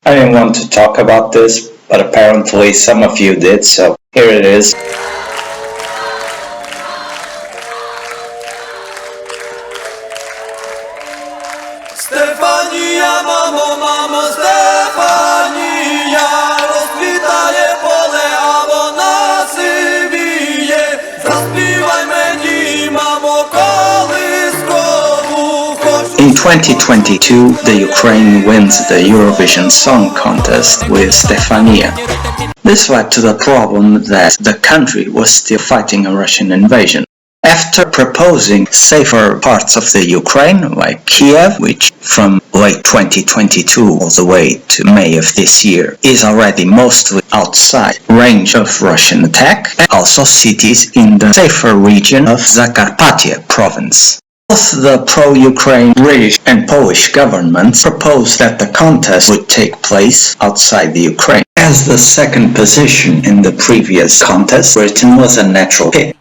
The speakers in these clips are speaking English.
I didn't want to talk about this, but apparently some of you did, so here it is. Stefania, mamo, mamo, Stefania, rozkwitaje pole, a вона сивіє. Заспівай мені, мамо, колискову. In 2022, the Ukraine wins the Eurovision Song Contest with Stefania. This led to the problem that the country was still fighting a Russian invasion. After proposing safer parts of the Ukraine, like Kiev, which from late 2022 all the way to May of this year is already mostly outside range of Russian attack, and also cities in the safer region of Zakarpattia province. Both the pro-Ukraine British and Polish governments proposed that the contest would take place outside the Ukraine. As the second position in the previous contest, Britain was a natural pick.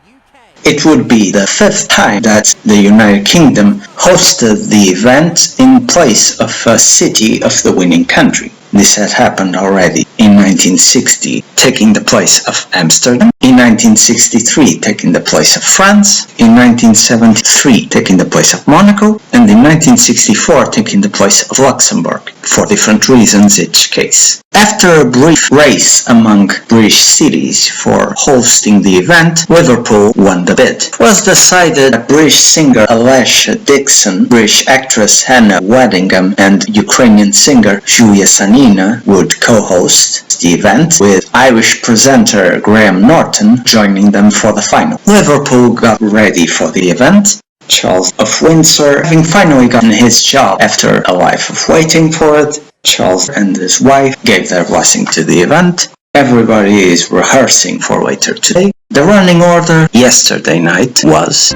It would be the fifth time that the United Kingdom hosted the event in place of a city of the winning country. This had happened already in 1960, taking the place of Amsterdam, in 1963 taking the place of France, in 1973 taking the place of Monaco, and in 1964 taking the place of Luxembourg, for different reasons each case. After a brief race among British cities for hosting the event, Liverpool won the bid. It was decided that British singer Alessia Dixon, British actress Hannah Waddingham, and Ukrainian singer Julia Sanina would co-host the event, with Irish presenter Graham Norton joining them for the final. Liverpool got ready for the event. Charles of Windsor, having finally gotten his job after a life of waiting for it, Charles and his wife gave their blessing to the event. Everybody is rehearsing for later today. The running order yesterday night was...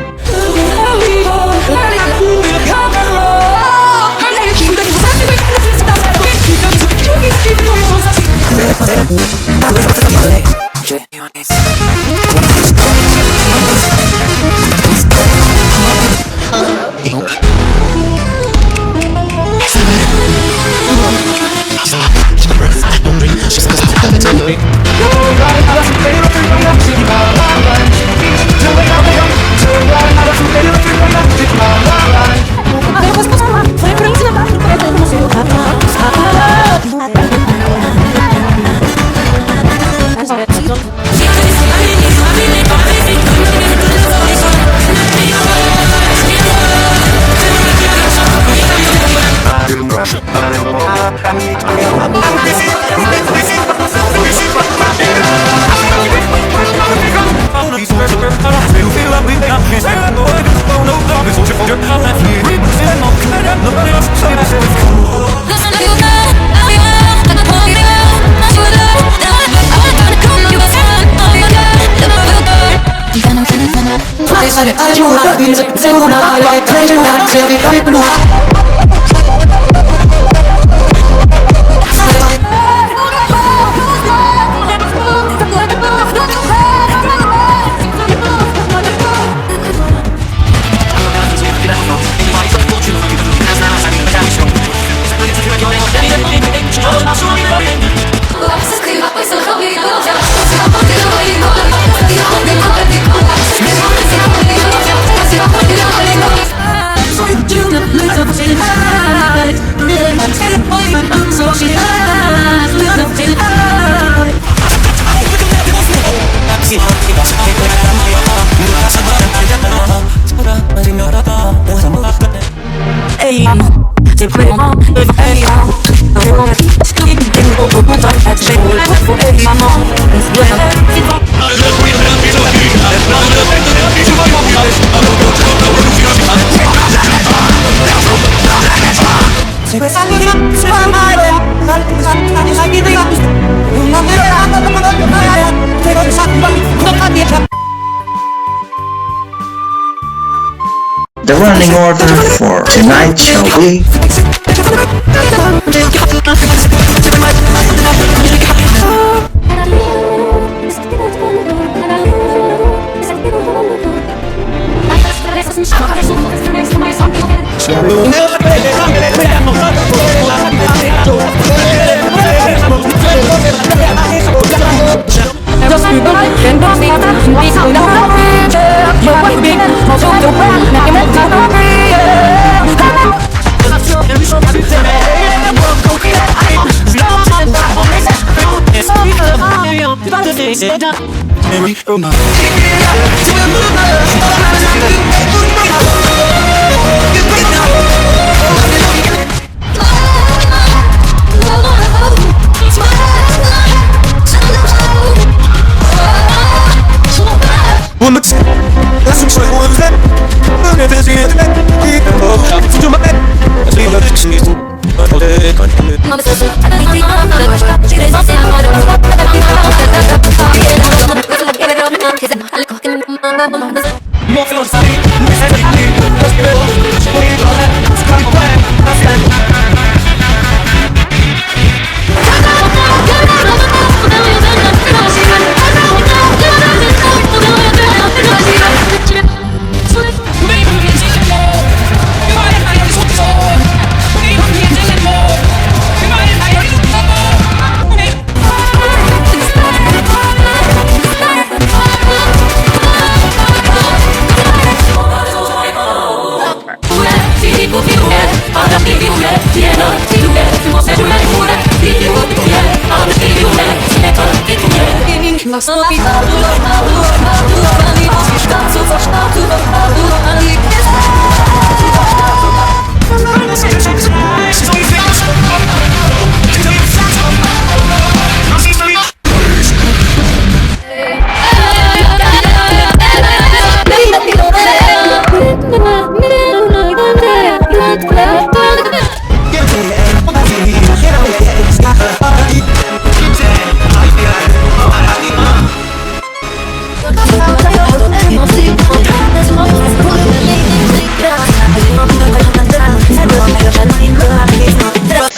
The running order for tonight shall be...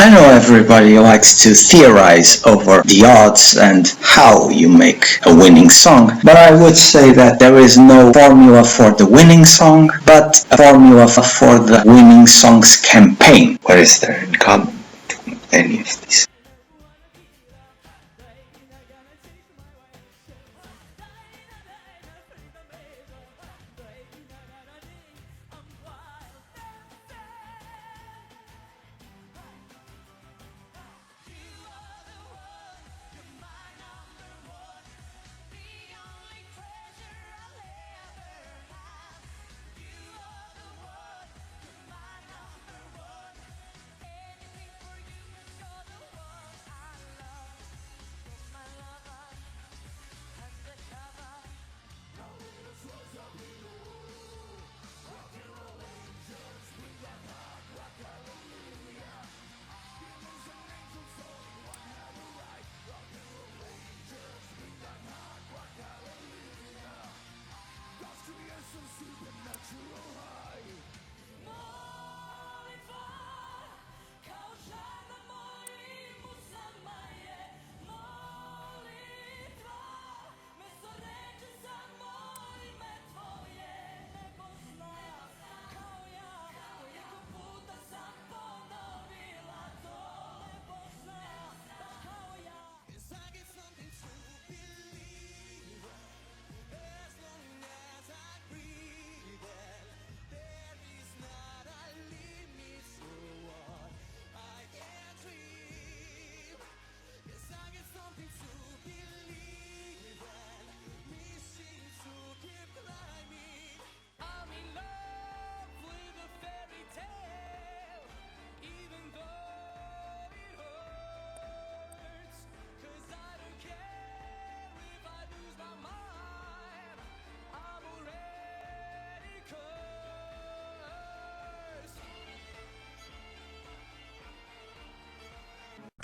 I know everybody likes to theorize over the odds and how you make a winning song, but I would say that there is no formula for the winning song, but a formula for the winning songs campaign. What is there in common between any of these?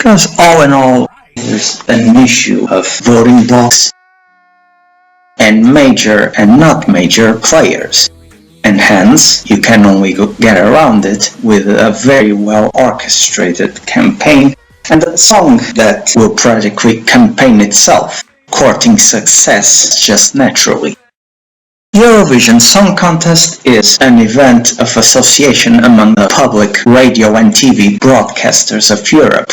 Because all in all, there's an issue of voting blocks and major and not major players, and hence you can only get around it with a very well orchestrated campaign and a song that will practically campaign itself, courting success just naturally. Eurovision Song Contest is an event of association among the public radio and TV broadcasters of Europe,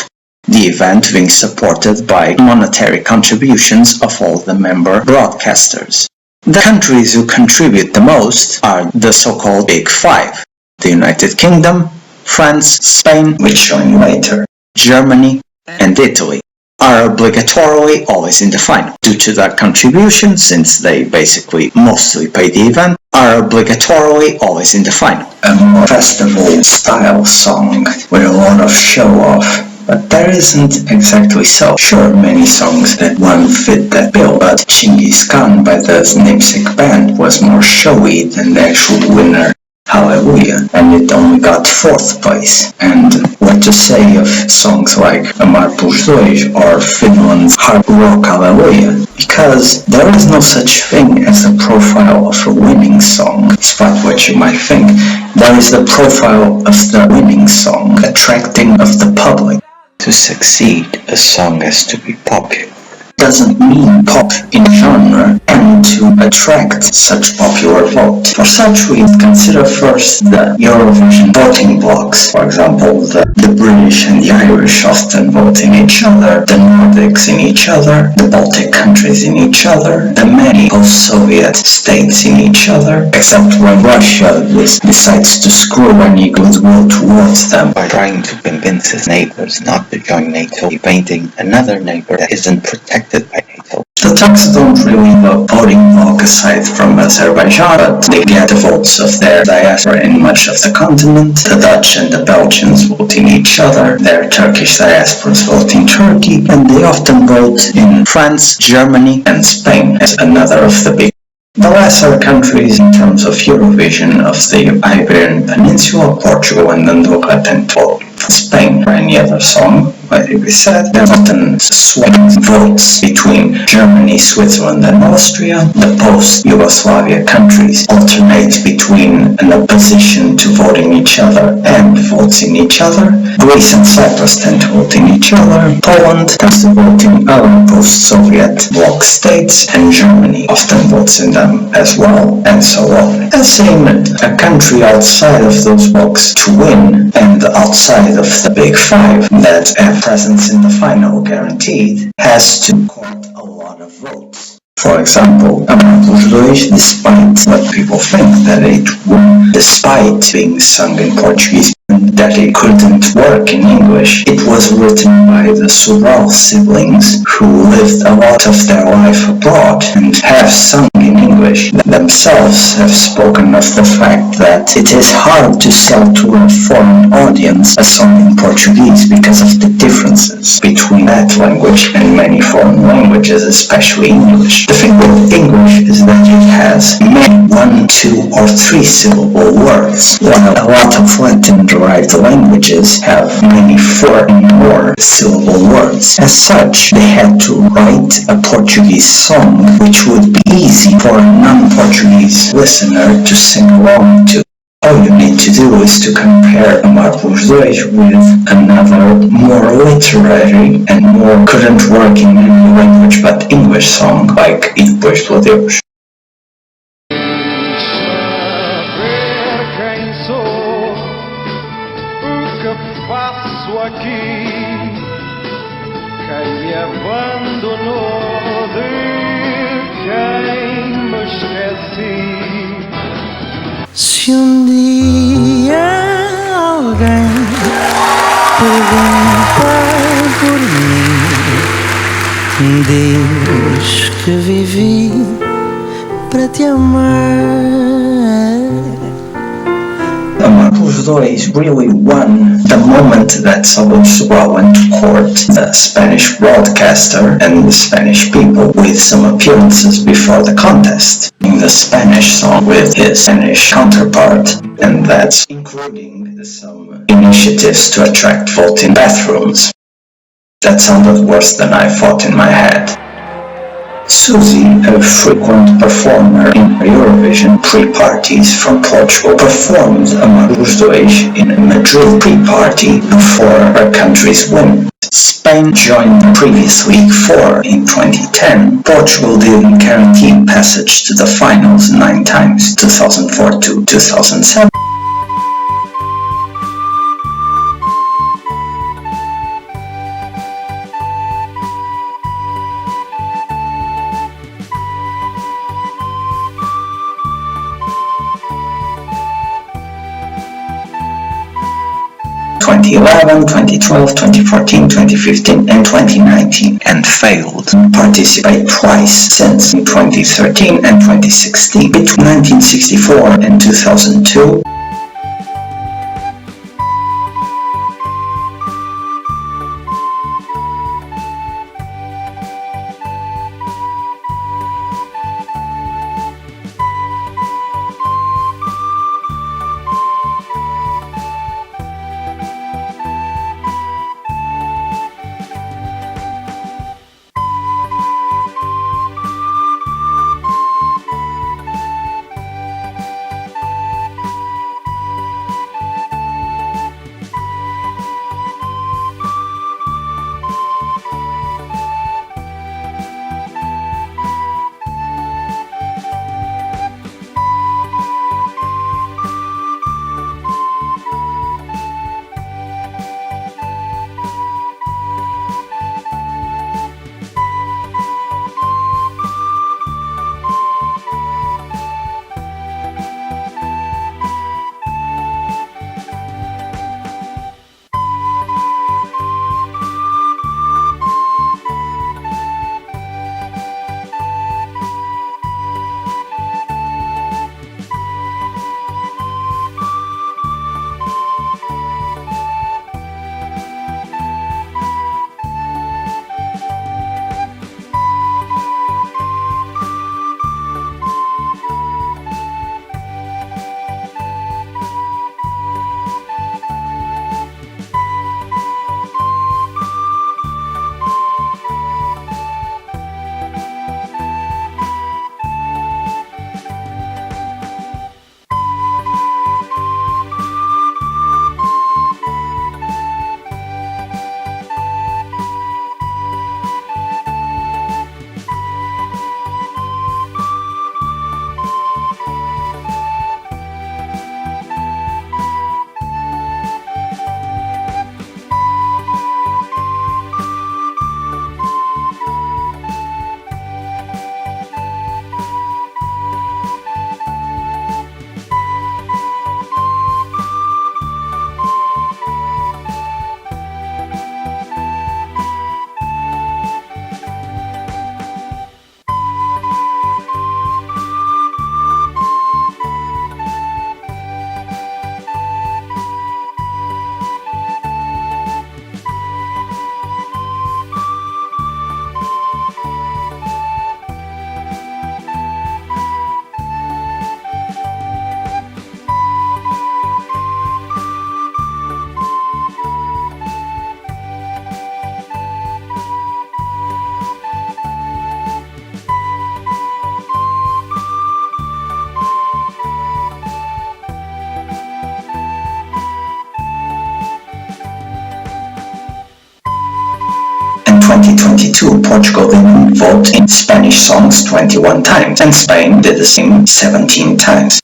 the event being supported by monetary contributions of all the member broadcasters. The countries who contribute the most are the so-called Big Five: the United Kingdom, France, Spain, which join later, Germany, and Italy, are obligatorily always in the final. Due to that contribution, since they basically mostly pay the event, are obligatorily always in the final. A more festival-style song with a lot of show-off, but there isn't exactly so. Sure, many songs that won't fit that bill, but Genghis Khan by the Nipsik Band was more showy than the actual winner, Hallelujah, and it only got 4th place. And what to say of songs like Amar pelos Dois or Finland's hard rock Hallelujah? Because there is no such thing as a profile of a winning song, despite what you might think. There is the profile of the winning song, attracting of the public. To succeed, a song has to be popular. Doesn't mean pop in genre and to attract such popular vote. For such we consider first the Eurovision voting blocks. For example, the British and the Irish often vote in each other, the Nordics in each other, the Baltic countries in each other, the many post-Soviet states in each other, except when Russia decides to screw any goodwill towards them by trying to convince his neighbors not to join NATO, evading another neighbor that isn't protected by NATO. The Turks don't really have a voting bloc aside from Azerbaijan, but they get the votes of their diaspora in much of the continent. The Dutch and the Belgians vote in each other, their Turkish diasporas vote in Turkey, and they often vote in France, Germany, and Spain as another of the big. The lesser countries in terms of Eurovision of the Iberian Peninsula, Portugal and Andorra tend to vote Spain or any other song. Like we said, there are often swing votes between Germany, Switzerland and Austria. The post-Yugoslavia countries alternate between an opposition to voting each other and votes in each other. Greece and Cyprus tend to vote in each other. Poland tends to vote in other post-Soviet bloc states, and Germany often votes in them as well, and so on. As seen, a country outside of those blocs to win, and outside of the Big Five that have presence in the final guaranteed, has to court a lot of votes. For example, Amar pelos Dois, despite what people think that it would, despite being sung in Portuguese, that it couldn't work in English, it was written by the Sobral siblings who lived a lot of their life abroad and have sung in English. Themselves have spoken of the fact that it is hard to sell to a foreign audience a song in Portuguese because of the differences between that language and many foreign languages, especially English. The thing with English is that it has many 1, 2 or 3 syllable words, while a lot of Latin-derived languages have many 4 and more syllable words. As such, they had to write a Portuguese song which would be easy for a non-Portuguese listener to sing along to. All you need to do is to compare Amar pelos Dois with another more literary and more couldn't work in any language but English song like E Depois pelo Deus. Faço aqui, quem me abandonou, de quem me esqueci. Se dia alguém pergunta por mim, diz que vivi para te amar. Amar pelos Dois really won the moment that Sobral went to court the Spanish broadcaster and the Spanish people with some appearances before the contest, in the Spanish song with his Spanish counterpart, and that's including some initiatives to attract vote in bathrooms. That sounded worse than I thought in my head. Suzy, a frequent performer in Eurovision pre-parties from Portugal, performed among os dois in a Madrid pre-party before her country's win. Spain joined the previous week for, in 2010, Portugal didn't guarantee passage to the finals 9 times, 2004 to 2007. 2011, 2012, 2014, 2015 and 2019 and failed to participate twice since 2013 and 2016. Between 1964 and 2002, In 2022, Portugal didn't vote in Spanish songs 21 times, and Spain did the same 17 times.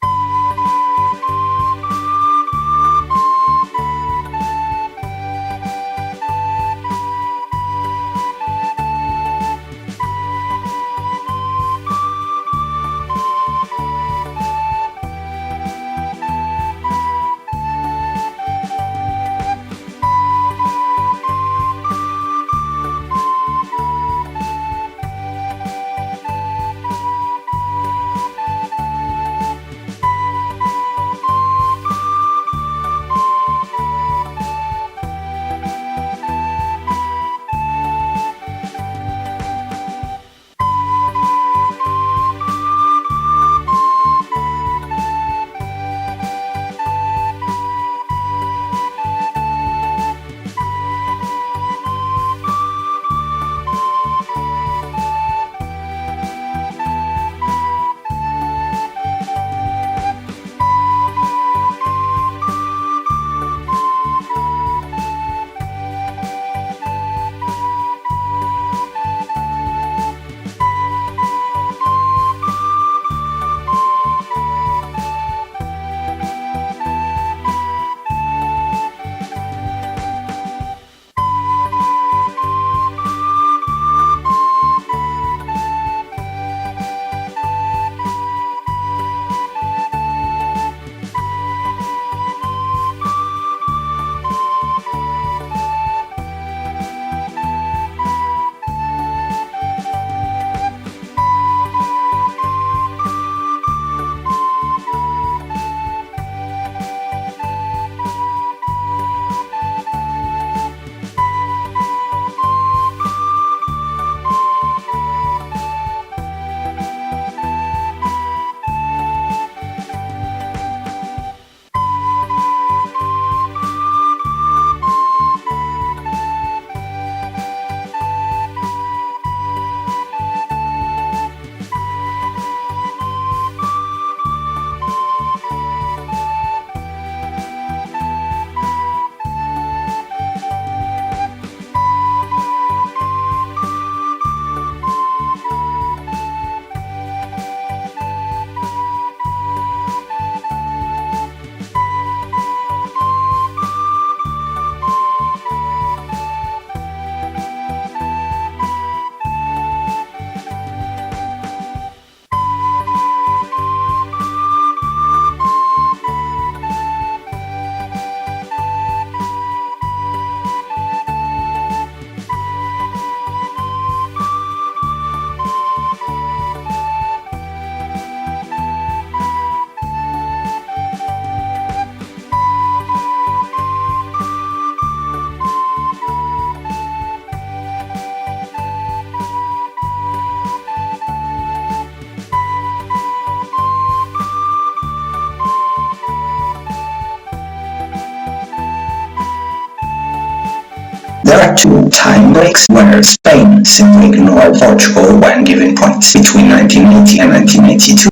two time breaks where Spain simply ignored Portugal when giving points between 1980 and 1982.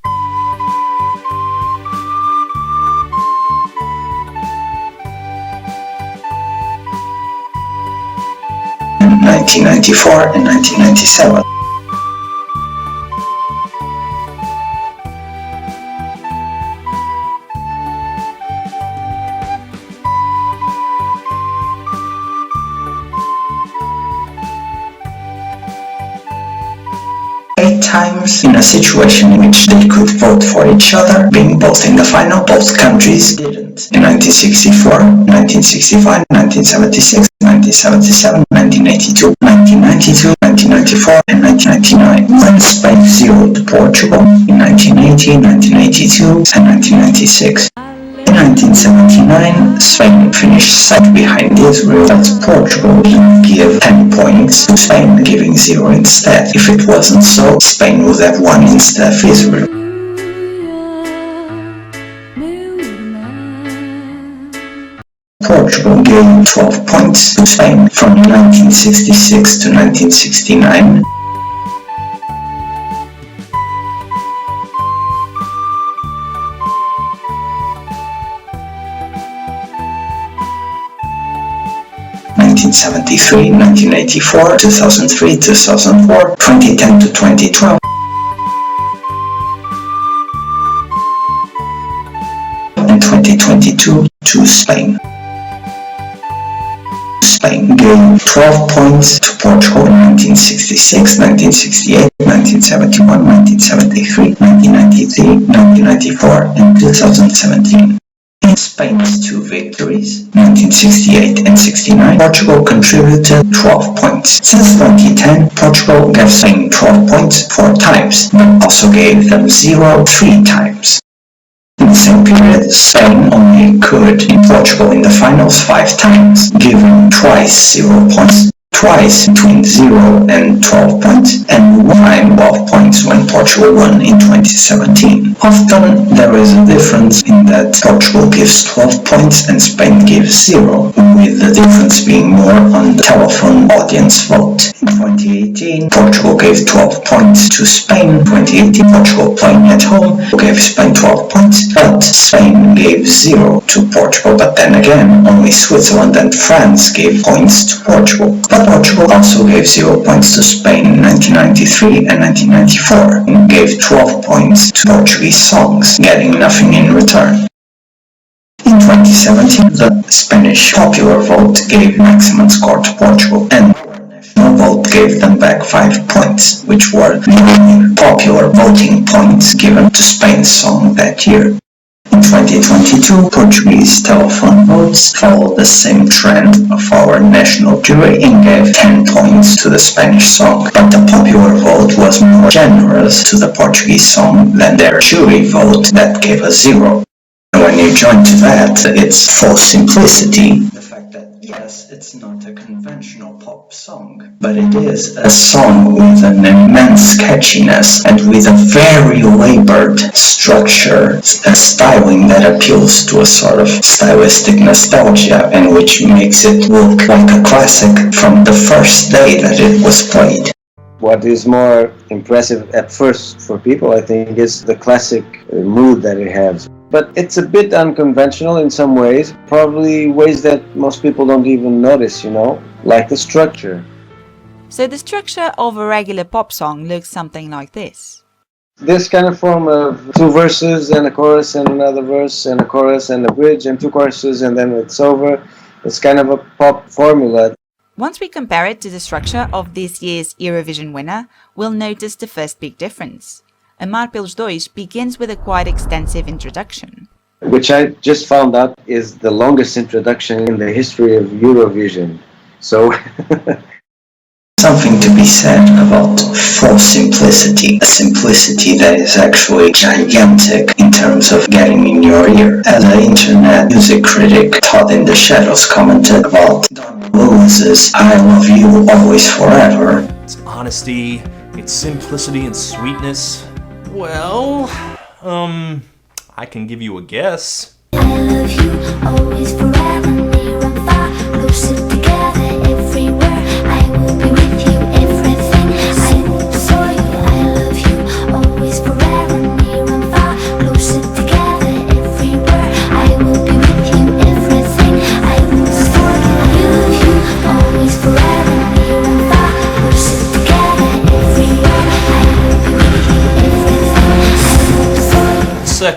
1994 and 1997. Eight times in a situation in which they could vote for each other, being both in the final. Both countries didn't. In 1964, 1965, 1976, 1977, 1982, 1992, 1994, and 1999, when Spain zeroed Portugal in 1980, 1982, and 1996. In 1979, Spain finished second behind Israel, but Portugal would give 10 points to Spain, giving 0 instead. If it wasn't so, Spain would have won instead of Israel. Portugal gave 12 points to Spain from 1966 to 1969. (1973, 1984, 2003, 2004, 2010 to 2012). And 2022 to Spain. Spain gave 12 points to Portugal in 1966, 1968, 1971, 1973, 1993, 1994, and 2017. In Spain's two victories, 1968 and 69, Portugal contributed 12 points. Since 2010, Portugal gave Spain 12 points 4 times, but also gave them 0 3 times. In the same period, Spain only could in Portugal in the finals 5 times, giving twice 0 points, twice between 0 and 12 points, and 1 time 12 points when Portugal won in 2017. Often there is a difference in that Portugal gives 12 points and Spain gives 0, with the difference being more on the telephone audience vote. In 2018, Portugal gave 12 points to Spain. In 2018, Portugal playing at home gave Spain 12 points, but Spain gave 0 to Portugal. But then again, only Switzerland and France gave points to Portugal. But Portugal also gave 0 points to Spain in 1993 and 1994, and gave 12 points to Portuguese songs, getting nothing in return. In 2017, the Spanish popular vote gave maximum score to Portugal, and the national vote gave them back 5 points, which were the only popular voting points given to Spain's song that year. In 2022, Portuguese telephone votes followed the same trend of our national jury and gave 10 points to the Spanish song, but the popular vote was more generous to the Portuguese song than their jury vote that gave a 0. And when you join to that, it's for simplicity, the fact that yes, it's not a conventional pop song, but it is a song with an immense catchiness and with a very labored structure, a styling that appeals to a sort of stylistic nostalgia and which makes it look like a classic from the first day that it was played. What is more impressive at first for people, I think, is the classic mood that it has. But it's a bit unconventional in some ways, probably ways that most people don't even notice, like the structure. So the structure of a regular pop song looks something like this. This kind of form of 2 verses and a chorus and another verse and a chorus and a bridge and 2 choruses and then it's over. It's kind of a pop formula. Once we compare it to the structure of this year's Eurovision winner, we'll notice the first big difference. Amar pelos dois begins with a quite extensive introduction. Which I just found out is the longest introduction in the history of Eurovision. So something to be said about false simplicity, a simplicity that is actually gigantic in terms of getting in your ear. As an internet music critic, Todd in the Shadows commented about Don Lewis's I Love You Always Forever. It's honesty, it's simplicity and sweetness. Well, I can give you a guess. I love you always forever, near and far, closer together everywhere.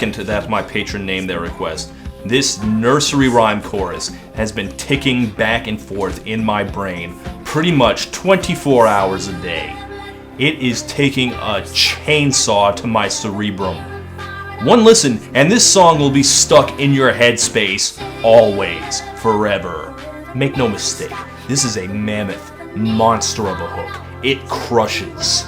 second that my patron named their request, this nursery rhyme chorus has been ticking back and forth in my brain pretty much 24 hours a day. It is taking a chainsaw to my cerebrum. One listen, and this song will be stuck in your headspace always, forever. Make no mistake, this is a mammoth monster of a hook. It crushes.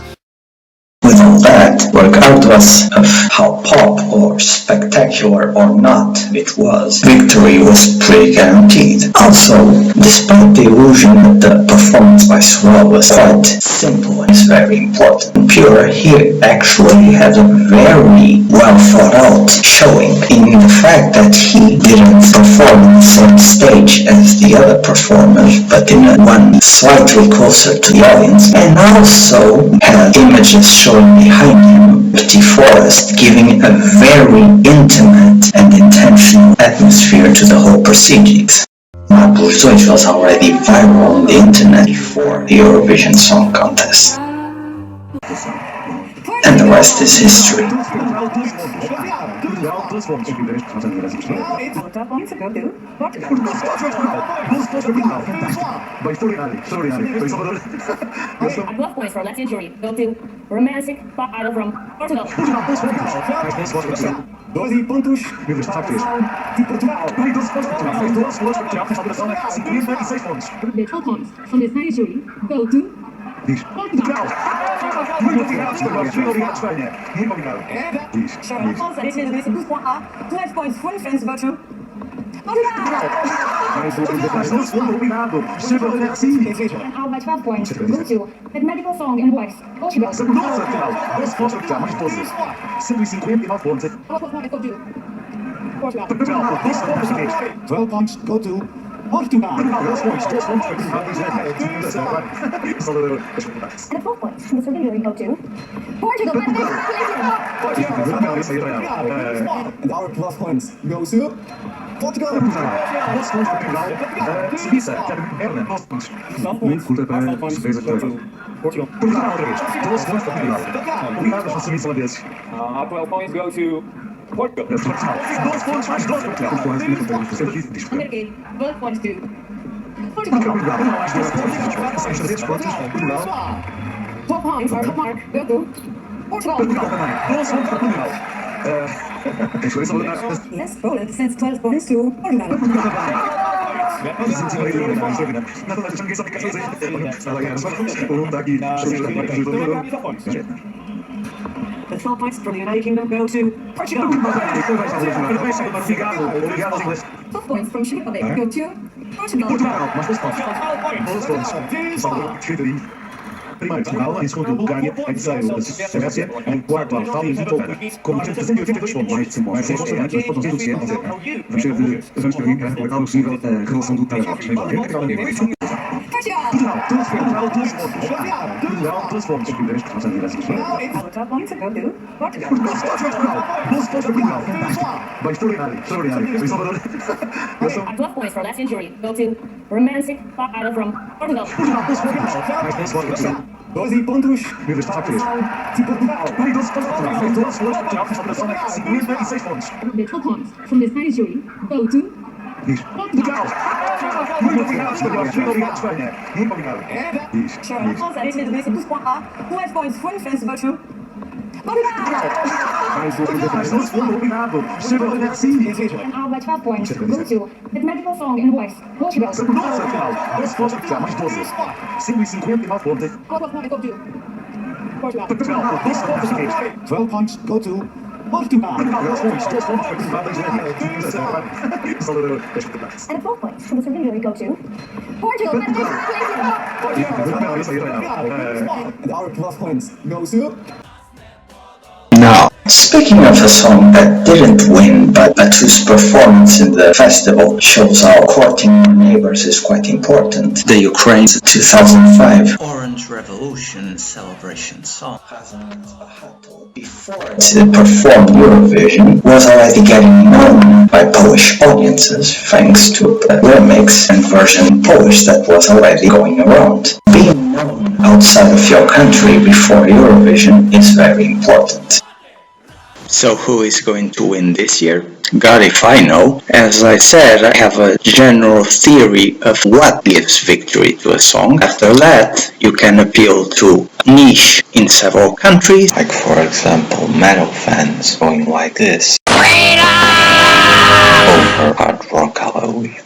With all that, regardless of how pop or spectacular or not it was, victory was pretty guaranteed. Also, despite the illusion that the performance by Swell was quite simple and is very important, Pure here actually had a very well thought out showing in the fact that he didn't perform on the same stage as the other performers, but in one slightly closer to the audience, and also had images showing behind him empty forest, giving a very intimate and intentional atmosphere to the whole proceedings. Mar pelos Dois was already viral on the internet before the Eurovision Song Contest. And the rest is history. And 12 points for Latin jury go to romantic pop idol from Portugal. 12 pontos de Portugal. Mais 12 pontos de Portugal. Mais 12 pontos de Portugal. Fez a duração de 56 pontos. The 12 points from the Spanish jury go to Portugal. Muito obrigado, muito obrigado, Espanha. Muito obrigado. La France a décidé de donner ses 12 points à 12 points from France go to Portugal. Mais 12 pontos, obrigado. Je vous remercie. And out by 12 points go to that medical song and voice Portugal. 12 Portugal. 12 pontos Portugal. Mais 12. 159 pontos. 12 points go to Portugal. Portugal. 12 pontos seguintes. 12 points go to Portugal. 12 pontos. 12 pontos para Portugal. And 12 points from the Serbian jury go to Portugal. And our 12 points go to Portugal. 12 pontos para Portugal. Suíça. Herna. 12 pontos. Muito curta para Suíça. Portugal. Portugal outra vez. 12 pontos para Portugal. Obrigado aos suíços holandeses. 12 points go to Portugal. 12 pontos mais 12 para Portugal. American 12 points to Portugal. Portugal. Mais 12 pontos. 600 pontos. Portugal. 12 points for the mark go to Portugal. Portugal também. 12 pontos para Portugal. Yes, Poland sends 12 points to Portugal. The 12 points from the United Kingdom go to Portugal. 12 points from Czech Republic go to Portugal. Primeiro, Portugal, em segundo, Bulgária, em terceiro, Suécia, em quarto, Austrália e em quinto, como temos 382 pontos, mais 6 pontos, mas pontos insuficientes, vamos ter o legal possível a relação do trabalho. Portugal, 12 pontos, 12 points go to Portugal. 12 pontos para Portugal. Bem, extraordinário. Foi Salvador. And 12 points for Latin jury go to romantic pop idol from Portugal. Mais 12 pontos para Portugal. 12 pontos de Portugal. Mais 12 pontos para Portugal. Mais 12 pontos para Portugal. Fez a duração de 56 pontos. The 12 points from the Spanish jury go to Portugal. Muito obrigado, Espanha. Muito obrigado. La France a décidé de donner ses 12 points à 12 points from France go to Portugal. Mais 12 pontos, obrigado. Je vous remercie. And out by 12 points go to that medical song and voice Portugal. 12 Portugal. 12 pontos para Portugal. Mais 12. 159 pontos. 12 points go to Portugal. Portugal. 12 pontos seguintes. 12 points go to Portugal. 12 pontos para Portugal. Salvador. And 12 points from the Serbian jury go to Portugal. And our 12 points go to Now, speaking of a song that didn't win, but whose performance in the festival shows how courting your neighbors is quite important, the Ukraine's 2005 Orange Revolution celebration song, before it performed Eurovision, was already getting known by Polish audiences thanks to a remix and version in Polish that was already going around. Being known outside of your country before Eurovision is very important. So who is going to win this year? God if I know. As I said, I have a general theory of what gives victory to a song. After that, you can appeal to niche in several countries, like for example metal fans going like this over hard rock hallelujah.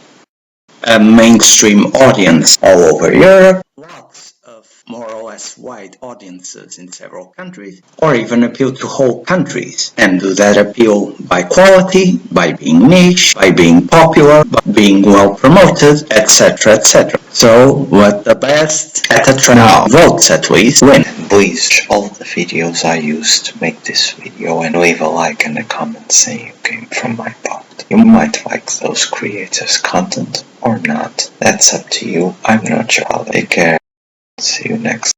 A mainstream audience all over Europe, lots of more or less wide audiences in several countries, or even appeal to whole countries, and do that appeal by quality, by being niche, by being popular, by being well promoted, etc, etc. So, what the best at a trend now votes at least win. And please watch all the videos I used to make this video and leave a like and a comment saying you came from my part. You might like those creators' content or not. That's up to you. I'm not sure. Take care. See you next.